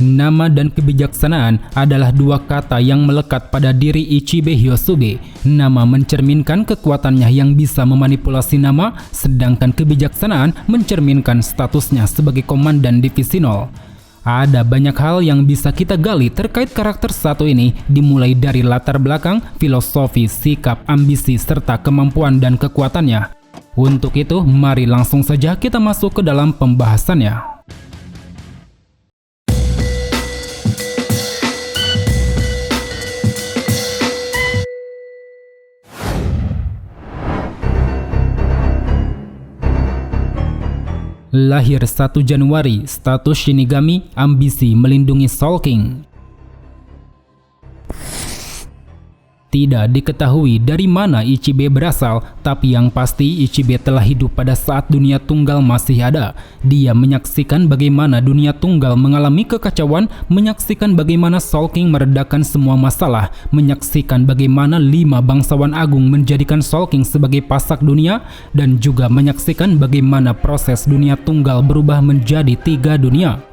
Nama dan kebijaksanaan adalah dua kata yang melekat pada diri Ichibe Hyosube. Nama mencerminkan kekuatannya yang bisa memanipulasi nama, sedangkan kebijaksanaan mencerminkan statusnya sebagai komandan divisi 0. Ada banyak hal yang bisa kita gali terkait karakter satu ini, dimulai dari latar belakang, filosofi, sikap, ambisi, serta kemampuan dan kekuatannya. Untuk itu, mari langsung saja kita masuk ke dalam pembahasannya. Lahir 1 Januari, status Shinigami, ambisi melindungi Soul King. Tidak diketahui dari mana Ichibe berasal, tapi yang pasti Ichibe telah hidup pada saat dunia tunggal masih ada. Dia menyaksikan bagaimana dunia tunggal mengalami kekacauan, menyaksikan bagaimana Soul King meredakan semua masalah, menyaksikan bagaimana 5 bangsawan agung menjadikan Soul King sebagai pasak dunia, dan juga menyaksikan bagaimana proses dunia tunggal berubah menjadi 3 dunia.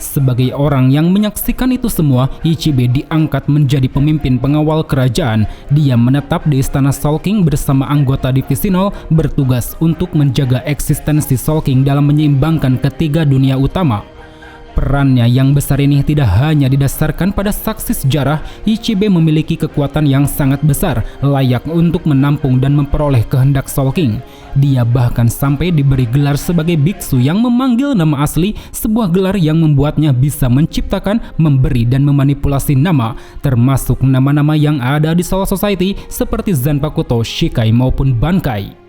Sebagai orang yang menyaksikan itu semua, Ichibe diangkat menjadi pemimpin pengawal kerajaan. Dia menetap di istana Soul King bersama anggota divisi 0, bertugas untuk menjaga eksistensi Soul King dalam menyeimbangkan ketiga dunia utama. Perannya yang besar ini tidak hanya didasarkan pada saksi sejarah. Ichibe memiliki kekuatan yang sangat besar, layak untuk menampung dan memperoleh kehendak Soul King. Dia bahkan sampai diberi gelar sebagai biksu yang memanggil nama asli, sebuah gelar yang membuatnya bisa menciptakan, memberi dan memanipulasi nama, termasuk nama-nama yang ada di Soul Society seperti Zanpakuto, Shikai maupun Bankai.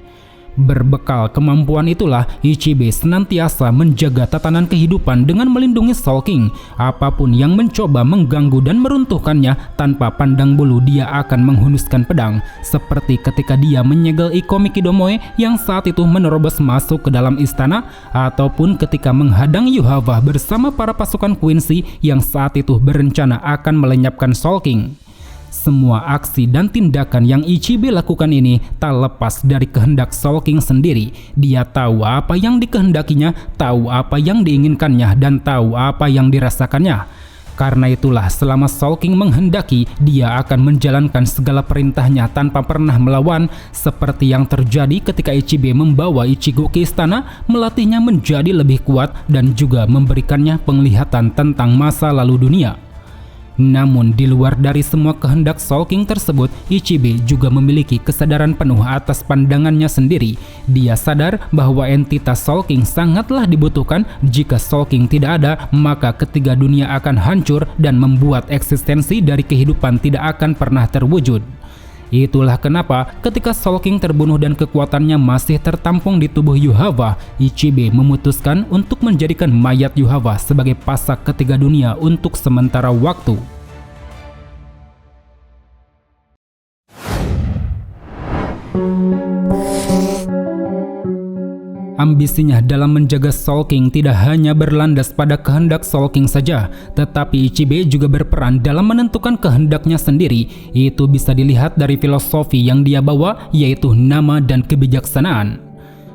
Berbekal kemampuan itulah, Ichibe senantiasa menjaga tatanan kehidupan dengan melindungi Soul King. Apapun yang mencoba mengganggu dan meruntuhkannya, tanpa pandang bulu dia akan menghunuskan pedang. Seperti ketika dia menyegel Iko Mikidomoe yang saat itu menerobos masuk ke dalam istana, ataupun ketika menghadang Yuhava bersama para pasukan Quincy yang saat itu berencana akan melenyapkan Soul King. Semua aksi dan tindakan yang Ichibe lakukan ini tak lepas dari kehendak Soul King sendiri. Dia tahu apa yang dikehendakinya, tahu apa yang diinginkannya, dan tahu apa yang dirasakannya. Karena itulah selama Soul King menghendaki, dia akan menjalankan segala perintahnya tanpa pernah melawan, seperti yang terjadi ketika Ichibe membawa Ichigo ke istana, melatihnya menjadi lebih kuat, dan juga memberikannya penglihatan tentang masa lalu dunia. Namun di luar dari semua kehendak Soul King tersebut, Ichibe juga memiliki kesadaran penuh atas pandangannya sendiri. Dia sadar bahwa entitas Soul King sangatlah dibutuhkan. Jika Soul King tidak ada, maka ketiga dunia akan hancur dan membuat eksistensi dari kehidupan tidak akan pernah terwujud. Itulah kenapa ketika Soul King terbunuh dan kekuatannya masih tertampung di tubuh Yuhava, Ichibe memutuskan untuk menjadikan mayat Yuhava sebagai pasak ketiga dunia untuk sementara waktu. Ambisinya dalam menjaga Soul King tidak hanya berlandas pada kehendak Soul King saja, tetapi Ichibe juga berperan dalam menentukan kehendaknya sendiri. Itu bisa dilihat dari filosofi yang dia bawa, yaitu nama dan kebijaksanaan.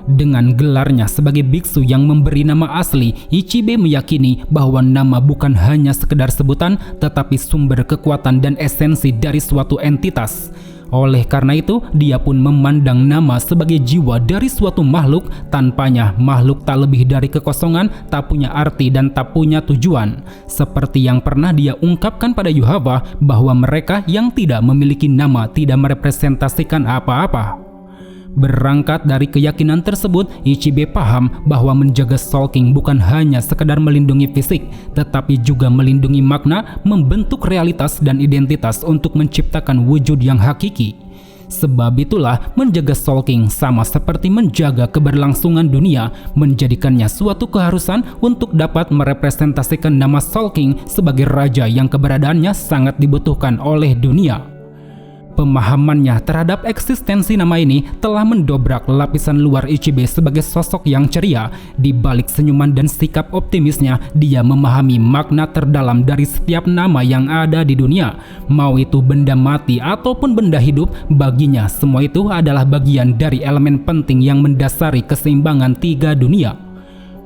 Dengan gelarnya sebagai biksu yang memberi nama asli, Ichibe meyakini bahwa nama bukan hanya sekedar sebutan, tetapi sumber kekuatan dan esensi dari suatu entitas. Oleh karena itu, dia pun memandang nama sebagai jiwa dari suatu makhluk. Tanpanya, makhluk tak lebih dari kekosongan, tak punya arti dan tak punya tujuan. Seperti yang pernah dia ungkapkan pada Yuhava, bahwa mereka yang tidak memiliki nama tidak merepresentasikan apa-apa. Berangkat dari keyakinan tersebut, Ichibe paham bahwa menjaga Soul King bukan hanya sekedar melindungi fisik, tetapi juga melindungi makna, membentuk realitas dan identitas untuk menciptakan wujud yang hakiki. Sebab itulah menjaga Soul King sama seperti menjaga keberlangsungan dunia, menjadikannya suatu keharusan untuk dapat merepresentasikan nama Soul King sebagai raja yang keberadaannya sangat dibutuhkan oleh dunia. Pemahamannya terhadap eksistensi nama ini telah mendobrak lapisan luar Ichibe sebagai sosok yang ceria. Di balik senyuman dan sikap optimisnya, dia memahami makna terdalam dari setiap nama yang ada di dunia. Mau itu benda mati ataupun benda hidup, baginya semua itu adalah bagian dari elemen penting yang mendasari keseimbangan tiga dunia.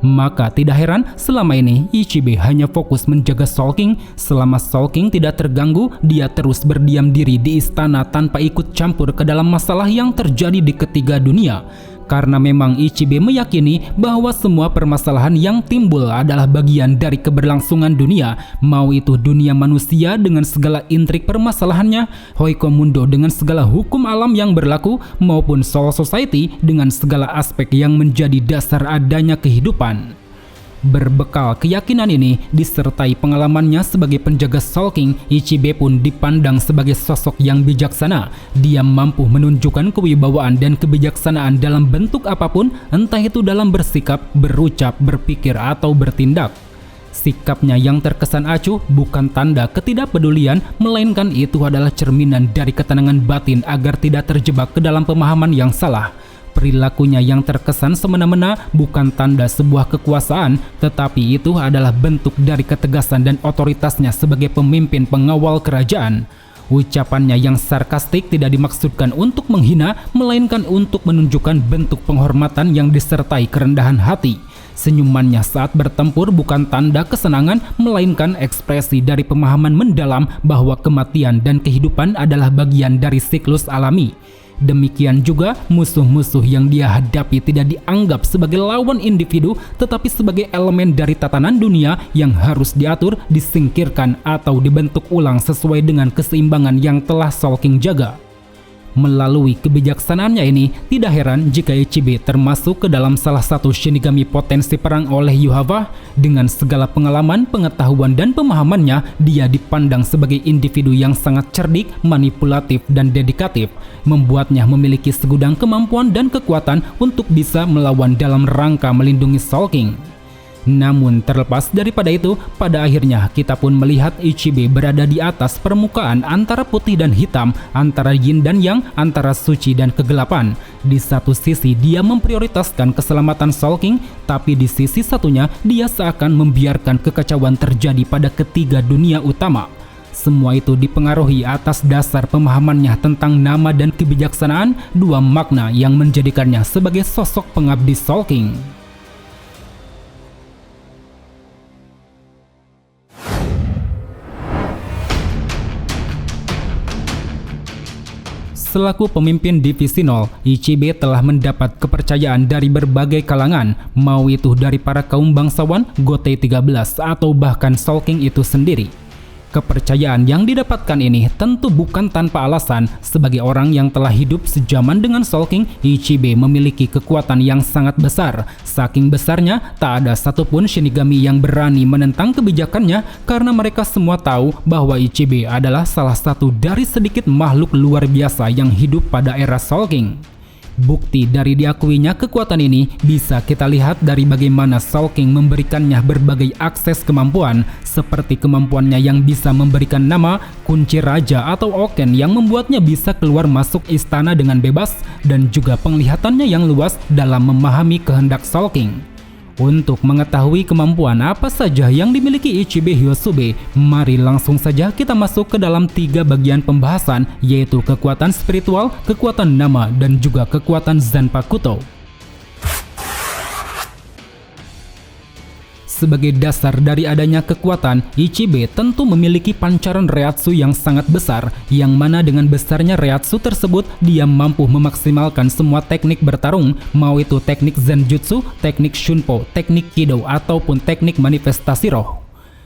Maka tidak heran selama ini Ichibe hanya fokus menjaga Soul King. Selama Soul King tidak terganggu, dia terus berdiam diri di istana tanpa ikut campur ke dalam masalah yang terjadi di ketiga dunia. Karena memang Ichibe meyakini bahwa semua permasalahan yang timbul adalah bagian dari keberlangsungan dunia, mau itu dunia manusia dengan segala intrik permasalahannya, Hoiko Mundo dengan segala hukum alam yang berlaku, maupun Soul Society dengan segala aspek yang menjadi dasar adanya kehidupan. Berbekal keyakinan ini disertai pengalamannya sebagai penjaga Soul King, Ichibe pun dipandang sebagai sosok yang bijaksana. Dia mampu menunjukkan kewibawaan dan kebijaksanaan dalam bentuk apapun, entah itu dalam bersikap, berucap, berpikir, atau bertindak. Sikapnya yang terkesan acuh bukan tanda ketidakpedulian, melainkan itu adalah cerminan dari ketenangan batin agar tidak terjebak ke dalam pemahaman yang salah. Perilakunya yang terkesan semena-mena bukan tanda sebuah kekuasaan, tetapi itu adalah bentuk dari ketegasan dan otoritasnya sebagai pemimpin pengawal kerajaan. Ucapannya yang sarkastik tidak dimaksudkan untuk menghina, melainkan untuk menunjukkan bentuk penghormatan yang disertai kerendahan hati. Senyumannya saat bertempur bukan tanda kesenangan, melainkan ekspresi dari pemahaman mendalam bahwa kematian dan kehidupan adalah bagian dari siklus alami. Demikian juga musuh-musuh yang dia hadapi tidak dianggap sebagai lawan individu, tetapi sebagai elemen dari tatanan dunia yang harus diatur, disingkirkan, atau dibentuk ulang sesuai dengan keseimbangan yang telah Soul King jaga. Melalui kebijaksanaannya ini, tidak heran jika Ichibe termasuk ke dalam salah satu shinigami potensi perang oleh Yhwach. Dengan segala pengalaman, pengetahuan, dan pemahamannya, dia dipandang sebagai individu yang sangat cerdik, manipulatif, dan dedikatif, membuatnya memiliki segudang kemampuan dan kekuatan untuk bisa melawan dalam rangka melindungi Soul King. Namun terlepas daripada itu, pada akhirnya kita pun melihat Ichibe berada di atas permukaan antara putih dan hitam, antara yin dan yang, antara suci dan kegelapan. Di satu sisi dia memprioritaskan keselamatan Soul King, tapi di sisi satunya dia seakan membiarkan kekacauan terjadi pada ketiga dunia utama. Semua itu dipengaruhi atas dasar pemahamannya tentang nama dan kebijaksanaan, dua makna yang menjadikannya sebagai sosok pengabdi Soul King. Selaku pemimpin Divisi 0, Ichibe telah mendapat kepercayaan dari berbagai kalangan, mau itu dari para kaum bangsawan, Gotei 13, atau bahkan Soul King itu sendiri. Kepercayaan yang didapatkan ini tentu bukan tanpa alasan. Sebagai orang yang telah hidup sejaman dengan Soul King, Ichibe memiliki kekuatan yang sangat besar. Saking besarnya, tak ada satupun shinigami yang berani menentang kebijakannya karena mereka semua tahu bahwa Ichibe adalah salah satu dari sedikit makhluk luar biasa yang hidup pada era Soul King. Bukti dari diakuinya kekuatan ini bisa kita lihat dari bagaimana Soul King memberikannya berbagai akses kemampuan, seperti kemampuannya yang bisa memberikan nama, kunci raja atau oken yang membuatnya bisa keluar masuk istana dengan bebas, dan juga penglihatannya yang luas dalam memahami kehendak Soul King. Untuk mengetahui kemampuan apa saja yang dimiliki Ichibe Hyosube, mari langsung saja kita masuk ke dalam 3 bagian pembahasan, yaitu kekuatan spiritual, kekuatan nama, dan juga kekuatan Zanpakuto. Sebagai dasar dari adanya kekuatan, Ichibe tentu memiliki pancaran Reiatsu yang sangat besar, yang mana dengan besarnya Reiatsu tersebut, dia mampu memaksimalkan semua teknik bertarung, mau itu teknik Zenjutsu, teknik Shunpo, teknik Kido, ataupun teknik manifestasi roh.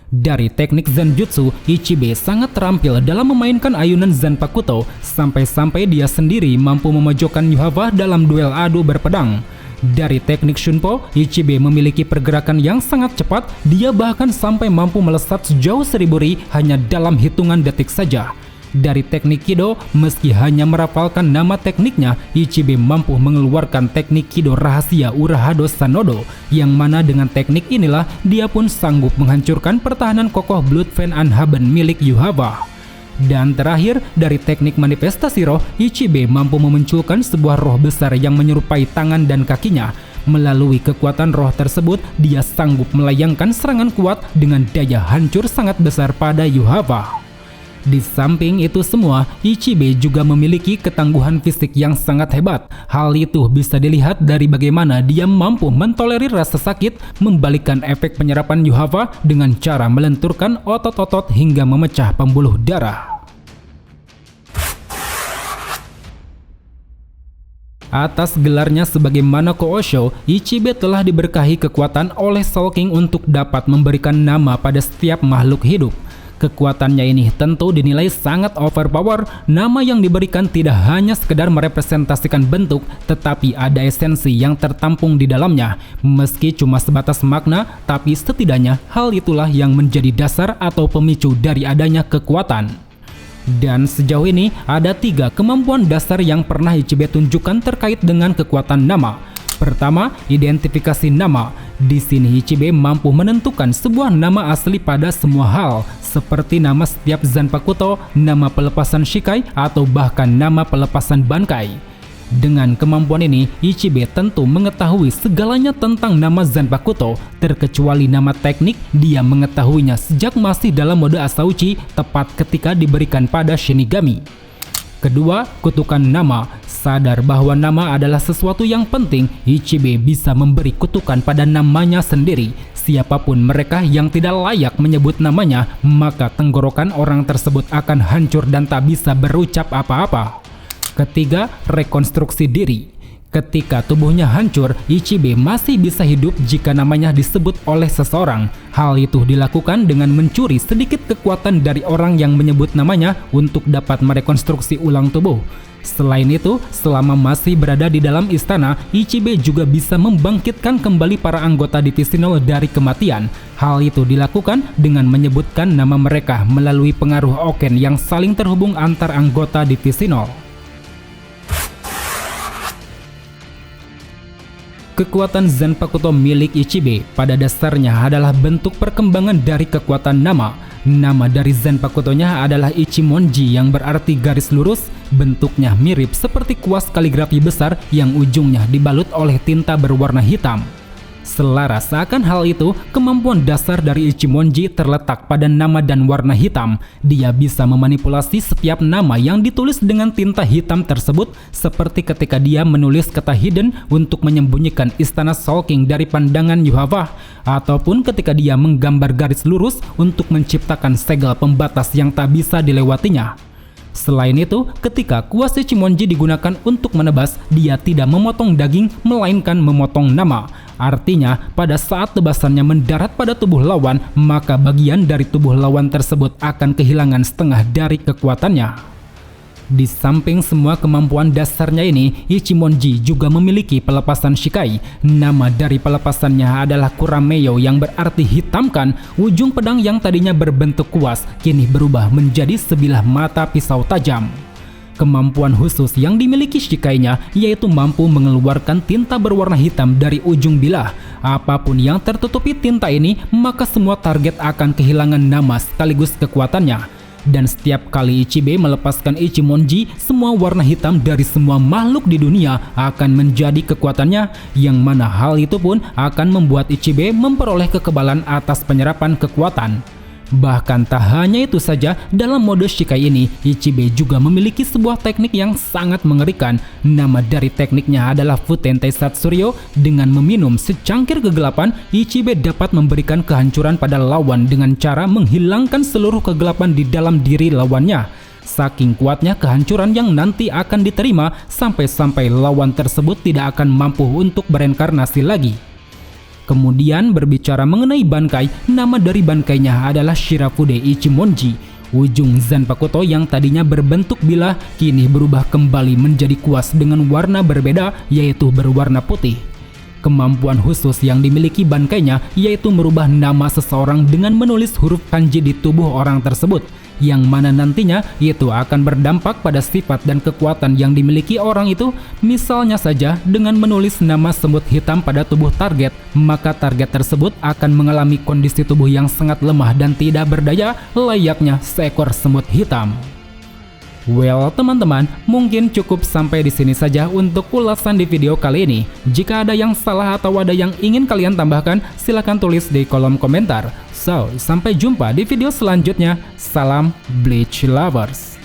Dari teknik Zenjutsu, Ichibe sangat terampil dalam memainkan ayunan Zanpakuto, sampai-sampai dia sendiri mampu memojokkan Yhwach dalam duel adu berpedang. Dari teknik Shunpo, Ichibe memiliki pergerakan yang sangat cepat, dia bahkan sampai mampu melesat sejauh 1000 ri hanya dalam hitungan detik saja. Dari teknik Kido, meski hanya merapalkan nama tekniknya, Ichibe mampu mengeluarkan teknik Kido rahasia Urahado Sanodo, yang mana dengan teknik inilah dia pun sanggup menghancurkan pertahanan kokoh Blood Fan Anhaben milik Yhwach. Dan terakhir, dari teknik manifestasi roh, Ichibe mampu memunculkan sebuah roh besar yang menyerupai tangan dan kakinya. Melalui kekuatan roh tersebut, dia sanggup melayangkan serangan kuat dengan daya hancur sangat besar pada Yhwach. Di samping itu semua, Ichibe juga memiliki ketangguhan fisik yang sangat hebat. Hal itu bisa dilihat dari bagaimana dia mampu mentolerir rasa sakit, membalikkan efek penyerapan Yuhava dengan cara melenturkan otot-otot hingga memecah pembuluh darah. Atas gelarnya sebagai Manako Osho, Ichibe telah diberkahi kekuatan oleh Soul King untuk dapat memberikan nama pada setiap makhluk hidup. Kekuatannya ini tentu dinilai sangat overpower. Nama yang diberikan tidak hanya sekedar merepresentasikan bentuk, tetapi ada esensi yang tertampung di dalamnya. Meski cuma sebatas makna, tapi setidaknya hal itulah yang menjadi dasar atau pemicu dari adanya kekuatan. Dan sejauh ini ada 3 kemampuan dasar yang pernah Ichibe tunjukkan terkait dengan kekuatan nama. Pertama, identifikasi nama. Di sini Ichibe mampu menentukan sebuah nama asli pada semua hal, seperti nama setiap Zanpakuto, nama pelepasan Shikai, atau bahkan nama pelepasan Bankai. Dengan kemampuan ini, Ichibe tentu mengetahui segalanya tentang nama Zanpakuto, terkecuali nama teknik. Dia mengetahuinya sejak masih dalam mode Asauchi, tepat ketika diberikan pada Shinigami. Kedua, kutukan nama. Sadar bahwa nama adalah sesuatu yang penting, Ichibe bisa memberi kutukan pada namanya sendiri. Siapapun mereka yang tidak layak menyebut namanya, maka tenggorokan orang tersebut akan hancur dan tak bisa berucap apa-apa. Ketiga, rekonstruksi diri. Ketika tubuhnya hancur, Ichibe masih bisa hidup jika namanya disebut oleh seseorang. Hal itu dilakukan dengan mencuri sedikit kekuatan dari orang yang menyebut namanya untuk dapat merekonstruksi ulang tubuh. Selain itu, selama masih berada di dalam istana, Ichibe juga bisa membangkitkan kembali para anggota Divisi Nol dari kematian. Hal itu dilakukan dengan menyebutkan nama mereka melalui pengaruh Oken yang saling terhubung antar anggota Divisi Nol. Kekuatan Zanpakuto milik Ichibe pada dasarnya adalah bentuk perkembangan dari kekuatan nama. Nama dari Zanpakutonya adalah Ichimonji yang berarti garis lurus. Bentuknya mirip seperti kuas kaligrafi besar yang ujungnya dibalut oleh tinta berwarna hitam. Selaras akan hal itu, kemampuan dasar dari Ichimonji terletak pada nama dan warna hitam. Dia bisa memanipulasi setiap nama yang ditulis dengan tinta hitam tersebut, seperti ketika dia menulis kata hidden untuk menyembunyikan istana Soul King dari pandangan Yuhava, ataupun ketika dia menggambar garis lurus untuk menciptakan segel pembatas yang tak bisa dilewatinya. Selain itu, ketika kuas Ichimonji digunakan untuk menebas, dia tidak memotong daging, melainkan memotong nama. Artinya, pada saat tebasannya mendarat pada tubuh lawan, maka bagian dari tubuh lawan tersebut akan kehilangan setengah dari kekuatannya. Di samping semua kemampuan dasarnya ini, Ichimonji juga memiliki pelepasan Shikai. Nama dari pelepasannya adalah Kurameyo yang berarti hitamkan. Ujung pedang yang tadinya berbentuk kuas, kini berubah menjadi sebilah mata pisau tajam. Kemampuan khusus yang dimiliki Shikainya yaitu mampu mengeluarkan tinta berwarna hitam dari ujung bilah. Apapun yang tertutupi tinta ini, maka semua target akan kehilangan nama sekaligus kekuatannya. Dan setiap kali Ichibe melepaskan Ichimonji, semua warna hitam dari semua makhluk di dunia akan menjadi kekuatannya, yang mana hal itu pun akan membuat Ichibe memperoleh kekebalan atas penyerapan kekuatan. Bahkan tak hanya itu saja, dalam mode Shikai ini, Ichibe juga memiliki sebuah teknik yang sangat mengerikan. Nama dari tekniknya adalah Futente Satsuryo. Dengan meminum secangkir kegelapan, Ichibe dapat memberikan kehancuran pada lawan dengan cara menghilangkan seluruh kegelapan di dalam diri lawannya. Saking kuatnya kehancuran yang nanti akan diterima, sampai-sampai lawan tersebut tidak akan mampu untuk bereinkarnasi lagi. Kemudian berbicara mengenai Bankai, nama dari Bankainya adalah Shirafude Ichimonji. Ujung Zanpakuto yang tadinya berbentuk bilah, kini berubah kembali menjadi kuas dengan warna berbeda, yaitu berwarna putih. Kemampuan khusus yang dimiliki Bankainya yaitu merubah nama seseorang dengan menulis huruf kanji di tubuh orang tersebut, yang mana nantinya itu akan berdampak pada sifat dan kekuatan yang dimiliki orang itu. Misalnya saja dengan menulis nama semut hitam pada tubuh target, maka target tersebut akan mengalami kondisi tubuh yang sangat lemah dan tidak berdaya, layaknya seekor semut hitam. Well, teman-teman, mungkin cukup sampai di sini saja untuk ulasan di video kali ini. Jika ada yang salah atau ada yang ingin kalian tambahkan, silahkan tulis di kolom komentar. So, sampai jumpa di video selanjutnya. Salam Bleach Lovers.